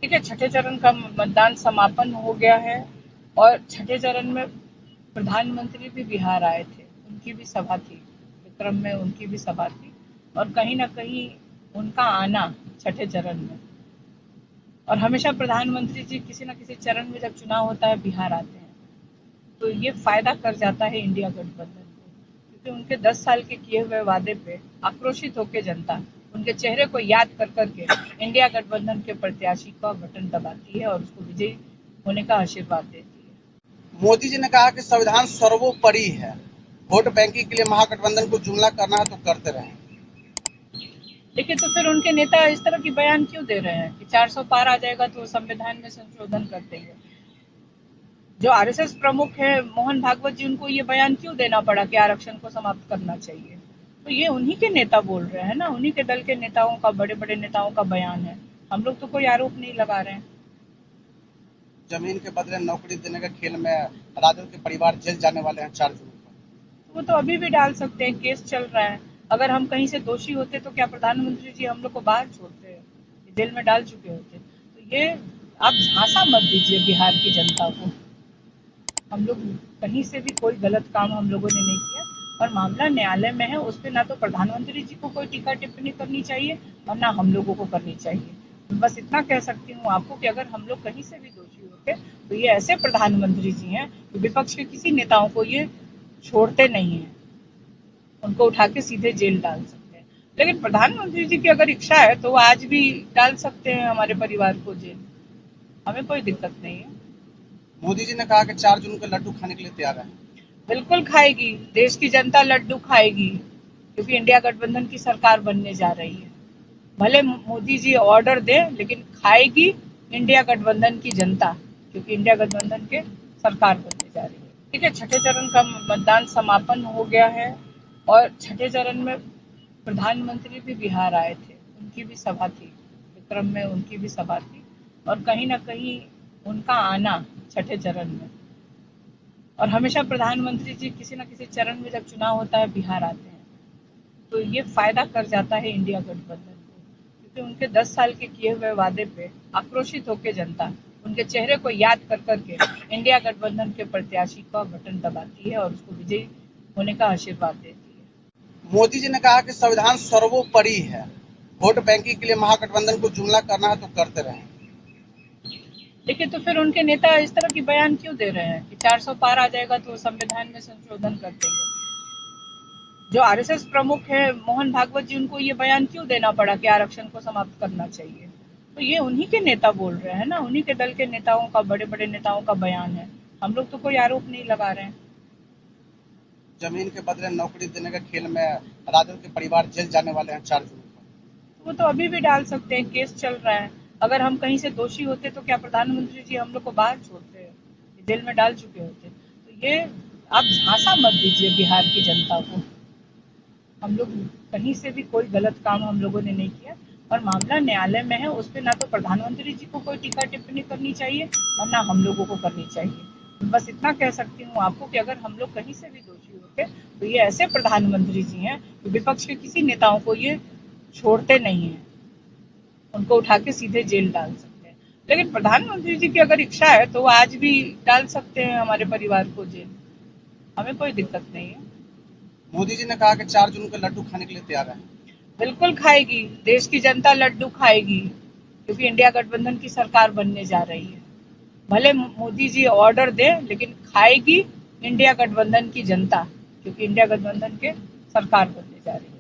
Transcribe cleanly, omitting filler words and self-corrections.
ठीक है, छठे चरण का मतदान समापन हो गया है और छठे चरण में प्रधानमंत्री भी बिहार आए थे। उनकी भी सभा थी, विक्रम में उनकी भी सभा थी और कहीं ना कहीं उनका आना छठे चरण में, और हमेशा प्रधानमंत्री जी किसी न किसी चरण में जब चुनाव होता है बिहार आते हैं, तो ये फायदा कर जाता है इंडिया गठबंधन को, क्योंकि उनके 10 साल के किए हुए वादे पे आक्रोशित होकर जनता उनके चेहरे को याद कर करके इंडिया गठबंधन के प्रत्याशी का बटन दबाती है और उसको विजयी होने का आशीर्वाद देती है। मोदी जी ने कहा कि संविधान सर्वोपरि है, वोट बैंकिंग के लिए महागठबंधन को जुमला करना है तो करते रहें। देखिए, तो फिर उनके नेता इस तरह की बयान क्यों दे रहे हैं कि 400 पार आ जाएगा तो संविधान में संशोधन कर देंगे। जो आरएसएस प्रमुख है मोहन भागवत जी, उनको ये बयान क्यों देना पड़ा कि आरक्षण को समाप्त करना चाहिए। तो ये उन्हीं के नेता बोल रहे हैं ना, उन्हीं के दल के नेताओं का, बड़े बड़े नेताओं का बयान है। हम लोग तो कोई आरोप नहीं लगा रहे हैं। जमीन के बदले नौकरी देने के खेल में राजद के परिवार जेल जाने वाले हैं 4 जून को। वो तो अभी भी डाल सकते हैं, केस चल रहा है। अगर हम कहीं से दोषी होते तो क्या प्रधानमंत्री जी हम लोग को बाहर छोड़ते, जेल में डाल चुके होते। तो ये आप झांसा मत दीजिए बिहार की जनता को। हम लोग कहीं से भी कोई गलत काम हम लोगों ने नहीं किया और मामला न्यायालय में है। उस पर ना तो प्रधानमंत्री जी को कोई टीका टिप्पणी करनी चाहिए और ना हम लोगों को करनी चाहिए। बस इतना कह सकती हूँ आपको कि अगर हम लोग कहीं से भी दोषी होते तो ये ऐसे प्रधानमंत्री जी हैं कि विपक्ष के किसी नेताओं को ये छोड़ते नहीं हैं, उनको उठा के सीधे जेल डाल सकते हैं। लेकिन प्रधानमंत्री जी की अगर इच्छा है तो वो आज भी डाल सकते हैं हमारे परिवार को जेल, हमें कोई दिक्कत नहीं है। मोदी जी ने कहा कि 4 जून को लड्डू खाने के लिए तैयार है। बिल्कुल खाएगी, देश की जनता लड्डू खाएगी, क्योंकि इंडिया गठबंधन की सरकार बनने जा रही है। भले मोदी जी ऑर्डर दे, लेकिन खाएगी इंडिया गठबंधन की जनता, क्योंकि इंडिया गठबंधन के सरकार बनने जा रही है। ठीक है, छठे चरण का मतदान समापन हो गया है और छठे चरण में प्रधानमंत्री भी बिहार आए थे। उनकी भी सभा थी, विक्रम में उनकी भी सभा थी और कहीं ना कहीं उनका आना छठे चरण में, और हमेशा प्रधानमंत्री जी किसी न किसी चरण में जब चुनाव होता है बिहार आते हैं, तो ये फायदा कर जाता है इंडिया गठबंधन को, क्योंकि उनके 10 साल के किए हुए वादे पे आक्रोशित होकर जनता उनके चेहरे को याद कर करके इंडिया गठबंधन के प्रत्याशी का बटन दबाती है और उसको विजयी होने का आशीर्वाद देती है। मोदी जी ने कहा कि संविधान सर्वोपरि है, वोट बैंकिंग के लिए महागठबंधन को जुमला करना है तो करते रहें। देखिए, तो फिर उनके नेता इस तरह की बयान क्यों दे रहे हैं कि 400 पार आ जाएगा तो संविधान में संशोधन कर देंगे। जो आरएसएस प्रमुख है मोहन भागवत जी, उनको ये बयान क्यों देना पड़ा कि आरक्षण को समाप्त करना चाहिए। तो ये उन्हीं के नेता बोल रहे हैं ना, उन्हीं के दल के नेताओं का, बड़े बड़े नेताओं का बयान है। हम लोग तो कोई आरोप नहीं लगा रहे हैं। जमीन के बदले नौकरी देने के खेल में राजद के परिवार जेल जाने वाले हैं 4 जून को। वो तो अभी भी डाल सकते हैं, केस चल रहा है। अगर हम कहीं से दोषी होते तो क्या प्रधानमंत्री जी हम लोग को बाहर छोड़ते, जेल में डाल चुके होते। तो ये आप झांसा मत दीजिए बिहार की जनता को। हम लोग कहीं से भी कोई गलत काम हम लोगों ने नहीं किया और मामला न्यायालय में है। उस पर ना तो प्रधानमंत्री जी को कोई टीका टिप्पणी करनी चाहिए और ना हम लोगों को करनी चाहिए। बस इतना कह सकती हूँ आपको कि अगर हम लोग कहीं से भी दोषी होते तो ये ऐसे प्रधानमंत्री जी हैं कि विपक्ष के किसी नेताओं को ये छोड़ते नहीं हैं, उनको उठा के सीधे जेल डाल सकते हैं। लेकिन प्रधानमंत्री जी की अगर इच्छा है तो वो आज भी डाल सकते हैं हमारे परिवार को जेल, हमें कोई दिक्कत नहीं है। मोदी जी ने कहा कि 4 जून को लड्डू खाने के लिए तैयार है। बिल्कुल खाएगी, देश की जनता लड्डू खाएगी, क्योंकि इंडिया गठबंधन की सरकार बनने जा रही है। भले मोदी जी ऑर्डर दे, लेकिन खाएगी इंडिया गठबंधन की जनता, क्योंकि इंडिया गठबंधन के सरकार बनने जा रही है।